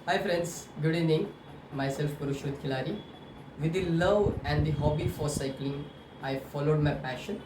Hi friends, good evening. Myself Puru Khilari. With the love and the hobby for cycling, I followed my passion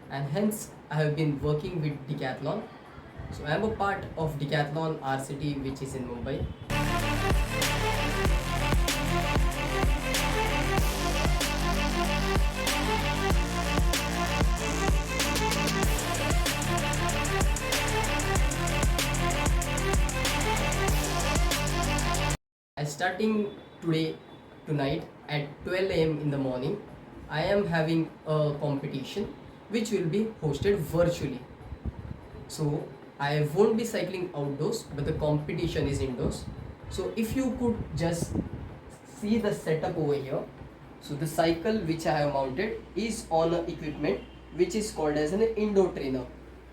and hence I have been working with Decathlon. So I am a part of Decathlon RCT which is in Mumbai. I starting today tonight at 12 a.m. in the morning. I am having a competition which will be hosted virtually. So I won't be cycling outdoors, but the competition is indoors. So if you could just see the setup over here. So the cycle which I have mounted is on a equipment which is called as an indoor trainer.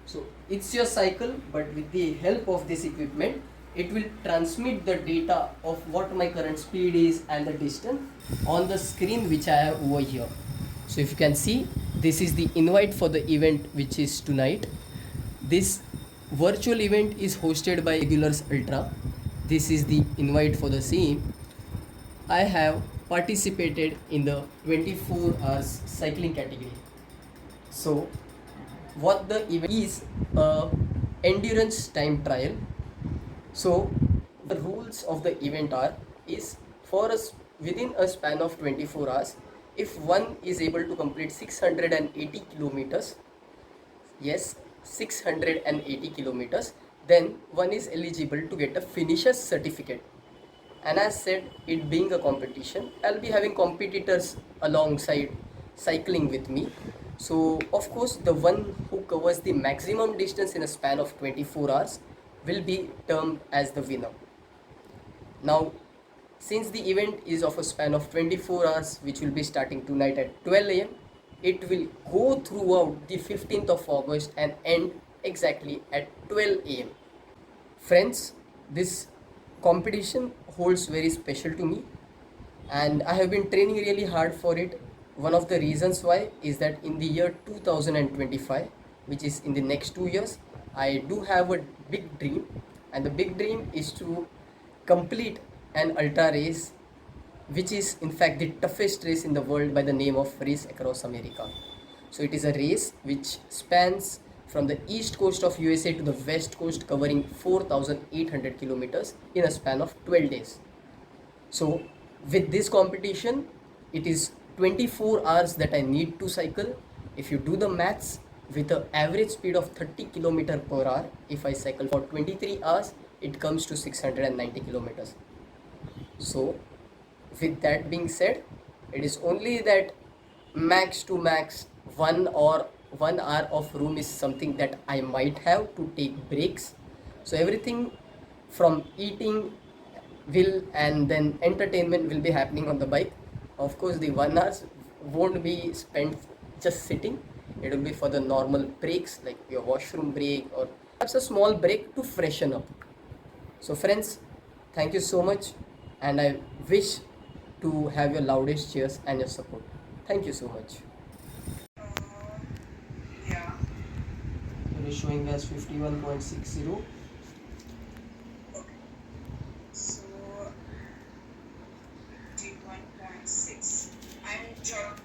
So it's your cycle, but with the help of this equipment, it will transmit the data of what my current speed is and the distance on the screen which I have over here. So if you can see, this is the invite for the event which is tonight. This virtual event is hosted by Irregulars Ultra. This is the invite for the same. I have participated in the 24 hours cycling category. So what the event is, a endurance time trial. So the rules of the event are is for us within a span of 24 hours, if one is able to complete 680 kilometers, yes, 680 kilometers, then one is eligible to get a finisher's certificate. And as said, it being a competition, I'll be having competitors alongside cycling with me. So of course the one who covers the maximum distance in a span of 24 hours will be termed as the winner. Now since the event is of a span of 24 hours which will be starting tonight at 12 a.m, it will go throughout the 15th of August and end exactly at 12 a.m. Friends, this competition holds very special to me and I have been training really hard for it. One of the reasons why is that in the year 2025, which is in the next 2 years, I do have a big dream, and the big dream is to complete an ultra race which is in fact the toughest race in the world by the name of Race Across America. So it is a race which spans from the east coast of USA to the west coast, covering 4,800 kilometers in a span of 12 days. So with this competition, it is 24 hours that I need to cycle. If you do the maths, with an average speed of 30 kilometer per hour, if I cycle for 23 hours, it comes to 690 kilometers. So with that being said, it is only that max to max 1 hour of room is something that I might have to take breaks. So everything from eating will and then entertainment will be happening on the bike. Of course the 1 hour won't be spent just sitting. It will be for the normal breaks like your washroom break or perhaps a small break to freshen up. So friends, thank you so much and I wish to have your loudest cheers and your support. Thank you so much. Yeah. It is showing as 51.60. Okay. So 51.6.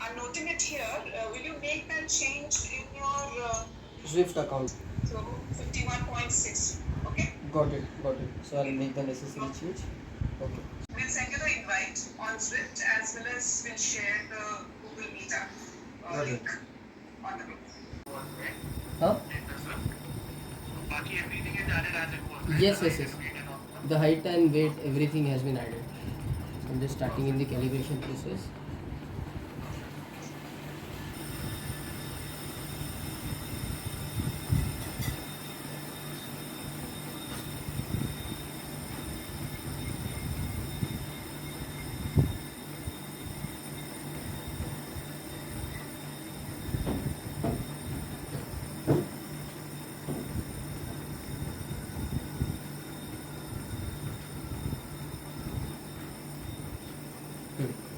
I'm noting it here. Will you make that change in your Swift account. so 51.6? Okay. Got it. So I'll make the necessary change. Okay. We'll send you the invite on Swift as well as we'll share the Google Meetup link on the group. Huh? Yes. The height and weight, everything has been added. So I'm just starting in the calibration process.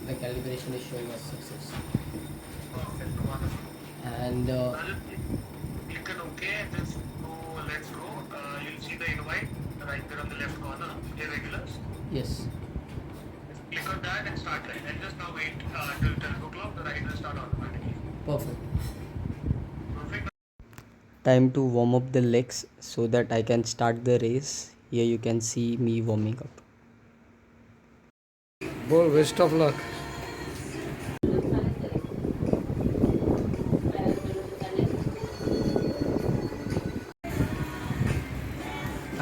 The calibration is showing us success. And click on OK and let's go. You'll see the invite right there on the left corner. Irregulars. Yes. Click on that and start ride. And just now wait till 12 o'clock, the ride will start automatically. Perfect. Perfect. Time to warm up the legs so that I can start the race. Here you can see me warming up. Well, best of luck.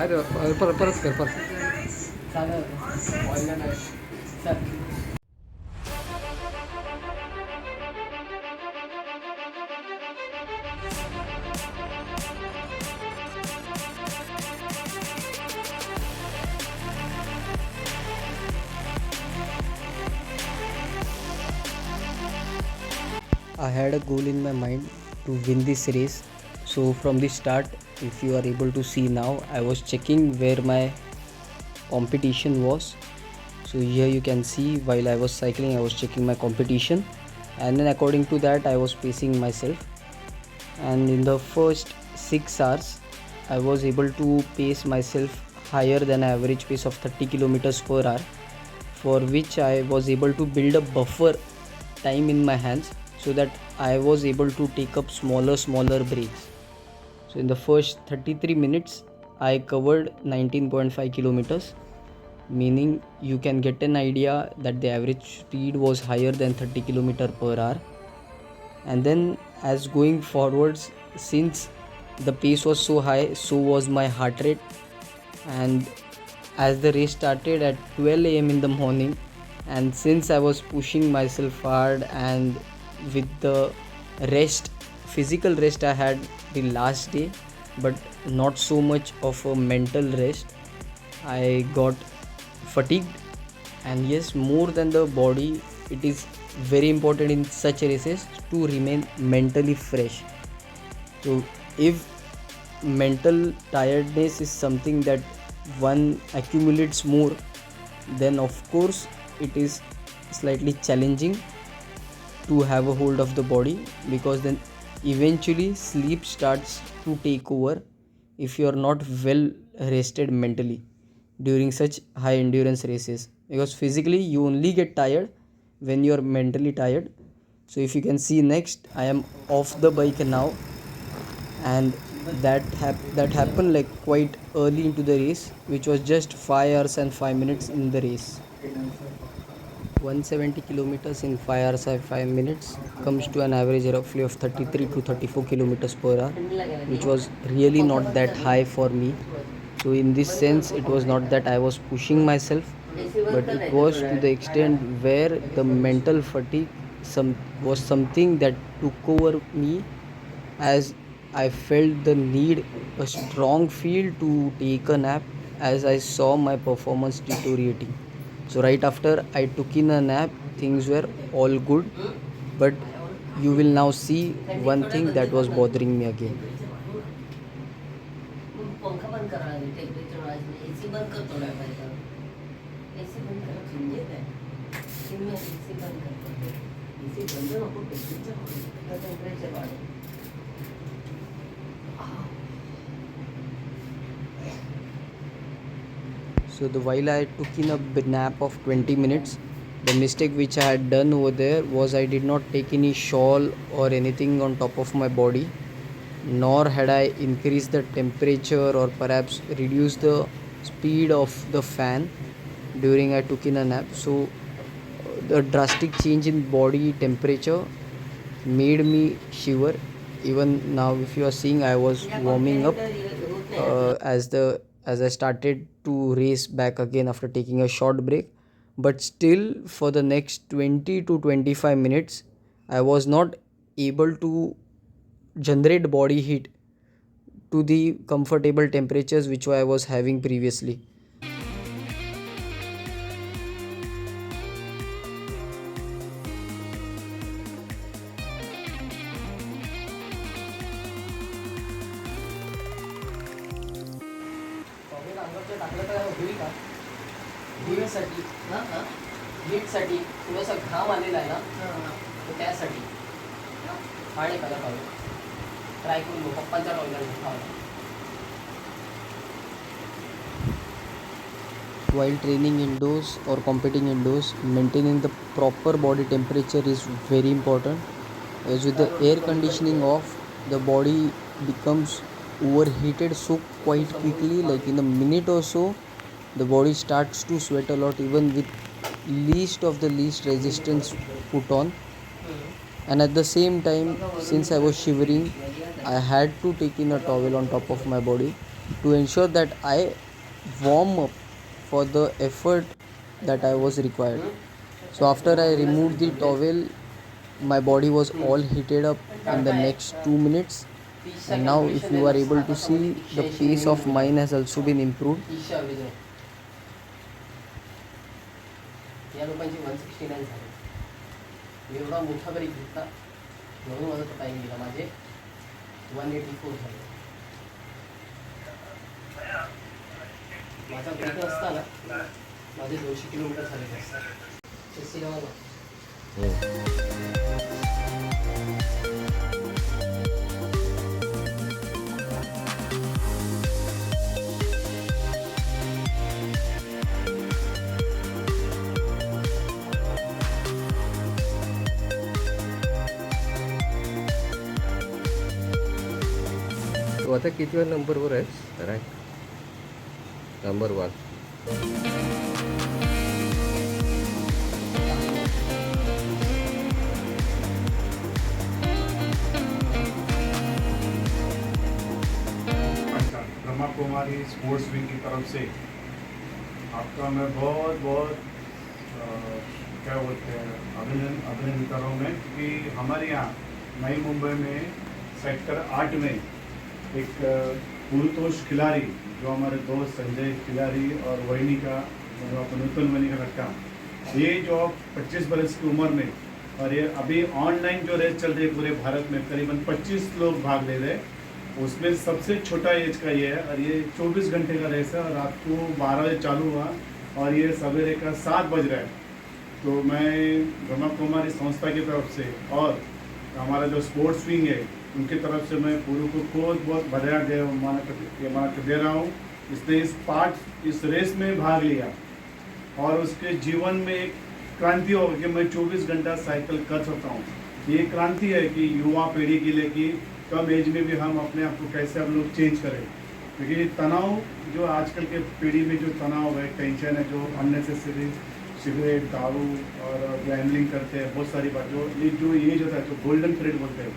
अरे परत कर परत. चालेल. Sir. I had a goal in my mind to win this race. So from the start, if you are able to see now, I was checking where my competition was. So here you can see while I was cycling, I was checking my competition, and then according to that I was pacing myself. And in the first 6 hours, I was able to pace myself higher than average pace of 30 kilometers per hour, for which I was able to build a buffer time in my hands so that I was able to take up smaller breaks. So in the first 33 minutes I covered 19.5 kilometers, meaning you can get an idea that the average speed was higher than 30 kilometer per hour. And then as going forwards, since the pace was so high, so was my heart rate. And as the race started at 12 a.m. in the morning, and since I was pushing myself hard, and with the rest, physical rest I had the last day, but not so much of a mental rest, I got fatigued. And yes, more than the body, it is very important in such races to remain mentally fresh. So if mental tiredness is something that one accumulates more, then of course it is slightly challenging to have a hold of the body, because then eventually sleep starts to take over if you are not well rested mentally during such high endurance races, because physically you only get tired when you are mentally tired. So if you can see, next I am off the bike now, and that happened like quite early into the race, which was just 5 hours and 5 minutes in the race. 170 kilometers in 5 hours and 5 minutes comes to an average roughly of 33 to 34 kilometers per hour, which was really not that high for me. So in this sense, it was not that I was pushing myself, but it was to the extent where the mental fatigue was something that took over me, as I felt the need, a strong feel to take a nap, as I saw my performance deteriorating. So right after I took in a nap, things were all good, but you will now see one thing that was bothering me again. पंखा बंद करा, temperature wise में AC बंद कर, थोड़ा AC बंद करा, समझे काय तुम्ही एसी बंद करतो, एसी बंद नको, टेम्परेचर वाढेल. So while I took in a nap of 20 minutes, the mistake which I had done over there was I did not take any shawl or anything on top of my body, nor had I increased the temperature or perhaps reduced the speed of the fan during I took in a nap. So the drastic change in body temperature made me shiver. Even now, if you are seeing, I was warming up as I started to race back again after taking a short break. But still, for the next 20 to 25 minutes, I was not able to generate body heat to the comfortable temperatures which I was having previously. हीटसाठी थोडासा घाम आलेला आहे ना, तर त्यासाठी पाणी प्यायला पाहिजे. ट्राय करून बघ, पप्पांचा टॉयलेट खावा. while training indoors or competing indoors, maintaining the proper body temperature is very important, as with the air conditioning off, the body becomes overheated so quite quickly, like in a minute or so the body starts to sweat a lot even with least of the least resistance put on. And at the same time, since I was shivering, I had to take in a towel on top of my body to ensure that I warm up for the effort that I was required. So after I removed the towel, my body was all heated up in the next 2 minutes. And now if you are able to see, the pace of mine has also been improved. या लोकांची 169 झाले. एवढा मोठा break घेतला म्हणून माझा तो time गेला. माझे 184 झाले. माझा ब्रेक असता ना माझे 200 किलोमीटर झाले असतात. चेस्सी लावा ना. तू आता किती नंबरवर आहेस rank? Number 1. Panchal Brahma Kumari sports wing की तरफ से आपका मैं बहुत बहुत क्या बोलते हैं अभिनंदन कर रहा हूँ मैं, क्योंकि हमारे यहाँ नई मुंबई में सेक्टर 8 में एक पुरुतोष खिलाड़ी, जो हमारे दोस्त संजय खिलाड़ी और वैनी का नूतन वैनी का लड़का, ये जो 25 बरस की उम्र में, और ये अभी ऑनलाइन जो रेस चल रही है पूरे भारत में, करीबन 25 लोग भाग ले रहे हैं, उसमें सबसे छोटा एज का ये है। और ये 24 घंटे का रेस है और रात को 12 बजे चालू हुआ और ये सवेरे का 7 बज रहा है। तो मैं ब्रह्मा कुमारी संस्था की तरफ से और हमारा जो स्पोर्ट्स विंग है उनकी तरफ से मैं पुरू को बहुत बधाई माना दे रहा हूँ। इसने इस रेस में भाग लिया और उसके जीवन में एक क्रांति होगी कि मैं 24 घंटा साइकिल कर सकता हूँ। ये क्रांति है कि युवा पीढ़ी के लिए कि कम एज में भी हम अपने आप को कैसे हम लोग चेंज करें, क्योंकि तनाव जो आजकल के पीढ़ी में जो तनाव है, टेंशन है, जो अननेसेसरी सिगरेट, दारू और गैम्बलिंग करते हैं, बहुत सारी बात जो एज होता है जो गोल्डन पीरियड बोलते हैं,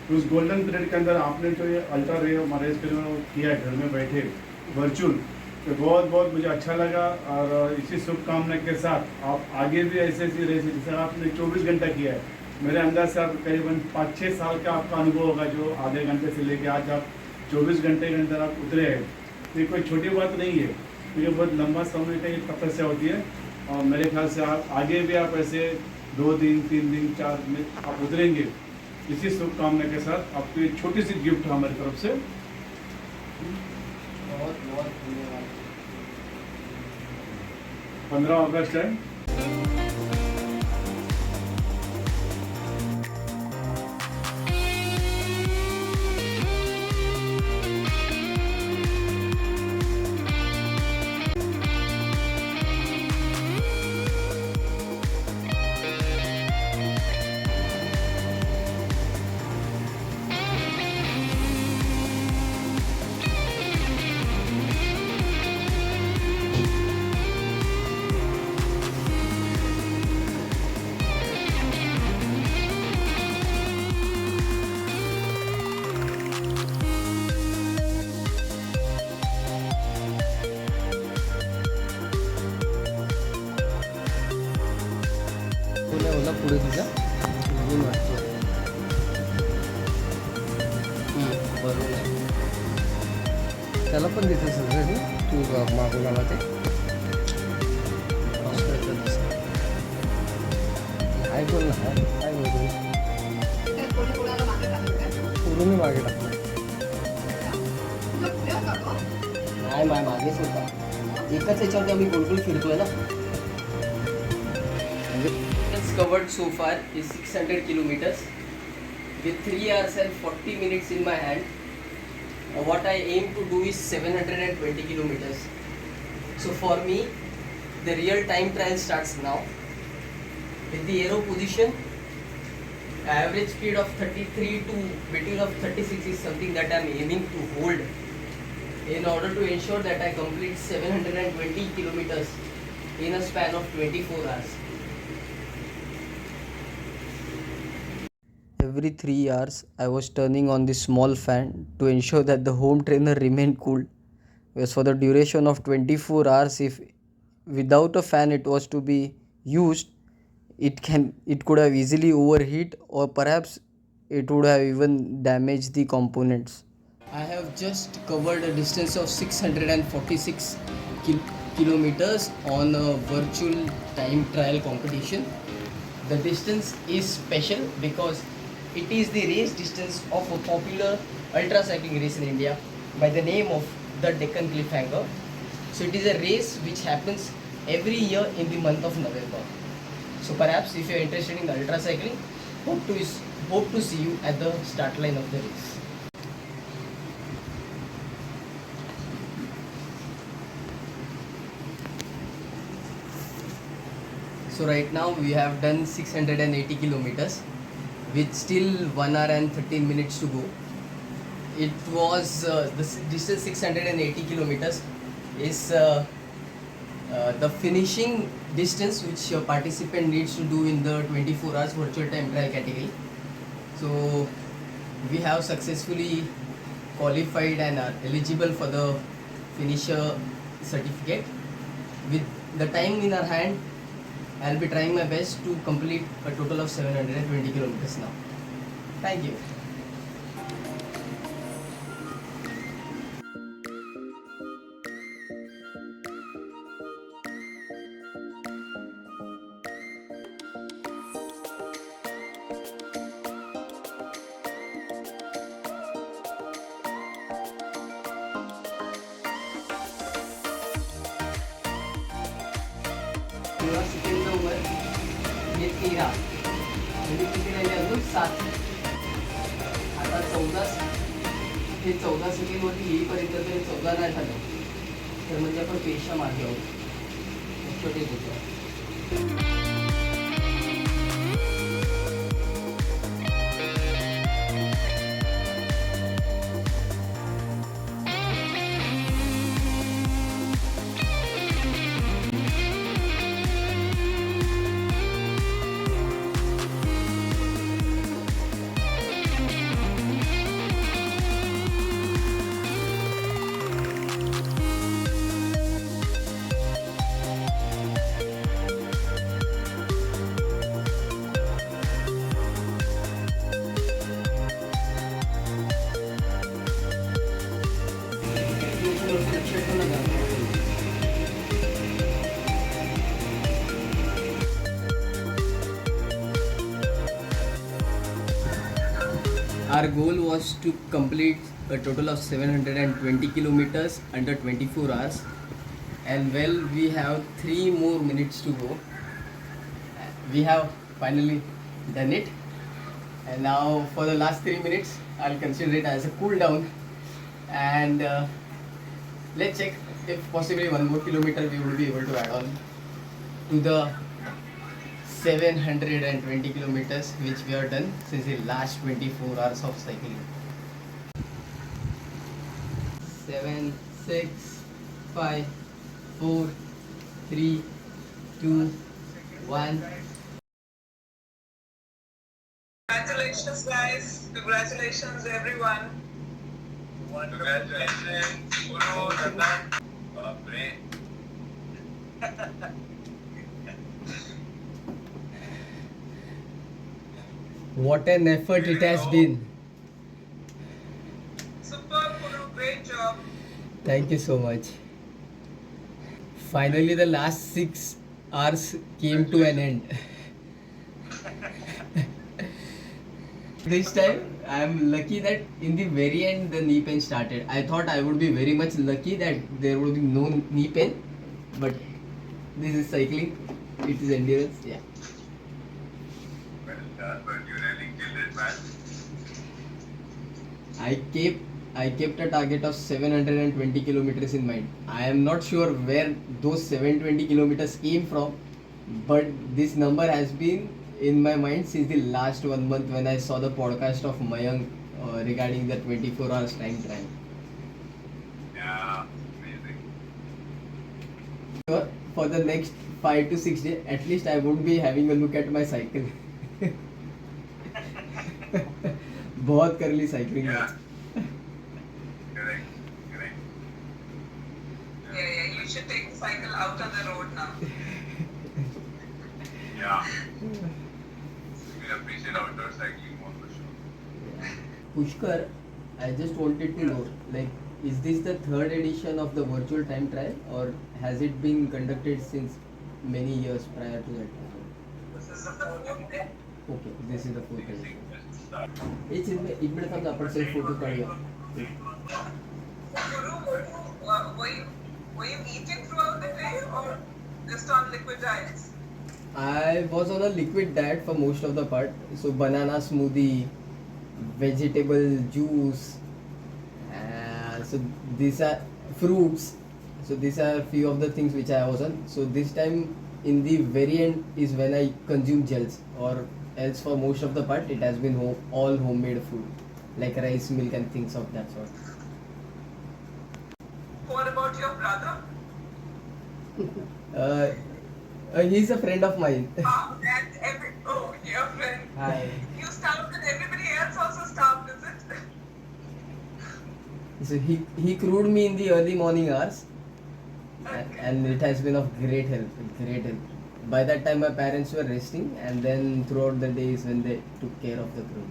तो उस गोल्डन पीरियड के अंदर आपने जो ये अल्ट्रा रेस के जो किया है घर में बैठे वर्चुअल, तो बहुत मुझे अच्छा लगा। और इसी शुभकामना के साथ आप आगे भी ऐसी रेस, जैसे आपने 24 घंटा किया है, मेरे अंदाज से आप करीबन 5-6 साल का आपका अनुभव होगा, जो आधे घंटे से लेके आज आप 24 घंटे के अंदर आप उतरे हैं। तो ये कोई छोटी बात नहीं है, क्योंकि बहुत लंबा समय का ये तपस्या होती है। और मेरे ख्याल से आप आगे भी आप ऐसे 2 दिन 3 दिन 4 दिन आप उतरेंगे। इसी शुभकामना के साथ आपको एक छोटी सी गिफ्ट हमारी तरफ से। बहुत धन्यवाद. 15 अगस्त है। ओला पुढे तुझ्या बरोबर आहे. त्याला पण देते सगळं तू मागून आला ते काय बोल ना काय बोलतो पूर्ण मागे टाकतो नाही मागेच होता. एकाच याच्यावरती आम्ही गोल फिरतोय ना. It's covered so far is 600 kilometers with 3 hours and 40 minutes in my hand. What I aim to do is 720 kilometers. So for me, the real time trial starts now. With the aero position, average speed of 33 to between of 36 is something that I am aiming to hold in order to ensure that I complete 720 kilometers in a span of 24 hours. Every 3 hours, I was turning on the small fan to ensure that the home trainer remained cool. Whereas for the duration of 24 hours, if without a fan it was to be used, it could have easily overheat, or perhaps it would have even damaged the components. I have just covered a distance of 646 kilometers on a virtual time trial competition. The distance is special because it is the race distance of a popular ultra cycling race in India by the name of the Deccan Cliffhanger. So it is a race which happens every year in the month of November. So perhaps if you are interested in ultra cycling, hope to see you at the start line of the race. So right now we have done 680 kilometers with still 1 hour and 13 minutes to go. It was the distance 680 kilometers is the finishing distance which a participant needs to do in the 24 hours virtual time trial category. So we have successfully qualified and are eligible for the finisher certificate. With the time in our hand, I'll be trying my best to complete a total of 720 kilometers now. Thank you. तेव्हा सेकंडचं वर हे 13 म्हणजे किती राहिले अजून 7. आता 14 हे 14 सेकंडवरती येईपर्यंत तरी 14 नाही झालं तर म्हणजे आपण पेशा मागे आहोत छोटे त्याच्यावर. Our goal was to complete a total of 720 kilometers under 24 hours, and well, we have 3 more minutes to go. We have finally done it, and now for the last 3 minutes I'll consider it as a cool down, and let's check if possibly 1 more kilometer we will be able to add on to the 720 kilometers which we have done since the last 24 hours of cycling. 7, 6, 5, 4, 3, 2, 1. Congratulations, guys. Congratulations, everyone. Congratulations, Puru, Nanda. Baapre. What an effort it has been. Super, Puru. Great job. Thank you so much. Finally, the last 6 hours came to an end. This time, I am lucky that in the very end the knee pain started. I thought I would be very much lucky that there would be no knee pain, but this is cycling. It is endurance. Yeah. Well done, but you really killed it, man. I kept a target of 720 kilometers in mind. I am not sure where those 720 kilometers came from, but this number has been in my mind since the last 1 month when I saw the podcast of Mayank regarding the 24 hours time trial. Yeah, amazing. Sure, for the next 5 to 6 days, at least I would be having a look at my cycle. बहुत कर ली cycling Yeah. Correct. Correct. Yeah, you should take the cycle out on the road now. Yeah. We appreciate outdoor cycling more for sure. Pushkar, I just wanted to know, like, is this the third edition of the virtual time trial, or has it been conducted since many years prior to that? This is the fourth day. Okay, this is the fourth edition. It's एक minute समझा अपन से photo काढूया. Puru, were you eating throughout the day or just on liquid diets? I was on a liquid diet for most of the part. So banana smoothie, vegetable juice, so these are fruits. So these are few of the things which I was on. So this time in the very end is when I consume gels, or else for most of the part it has been all homemade food like rice, milk and things of that sort. What about your brother? He's a friend of mine. And your friend. Hi. You starved and everybody else also starved, is it? So he crewed me in the early morning hours, and it has been of great help. By that time my parents were resting, and then throughout the days when they took care of the crew.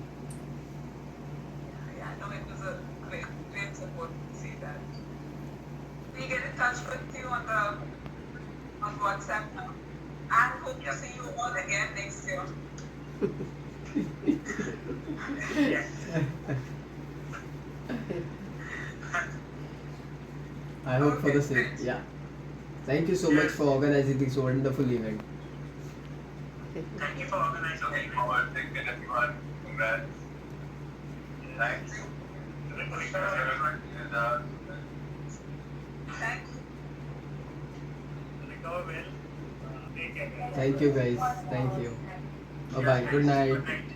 Yeah, no, it was a great support to see that. We get in touch with you on WhatsApp now, and hope to see you all again next year. I hope for Okay, the same. thanks. Yeah. Thank you so much for organizing this wonderful event. Thank you for organizing the event. Thank you, everyone. Congrats. Thanks. Thank you. Recover well. Take care. Thank you guys. Thank you. Bye bye. Good night. Good night.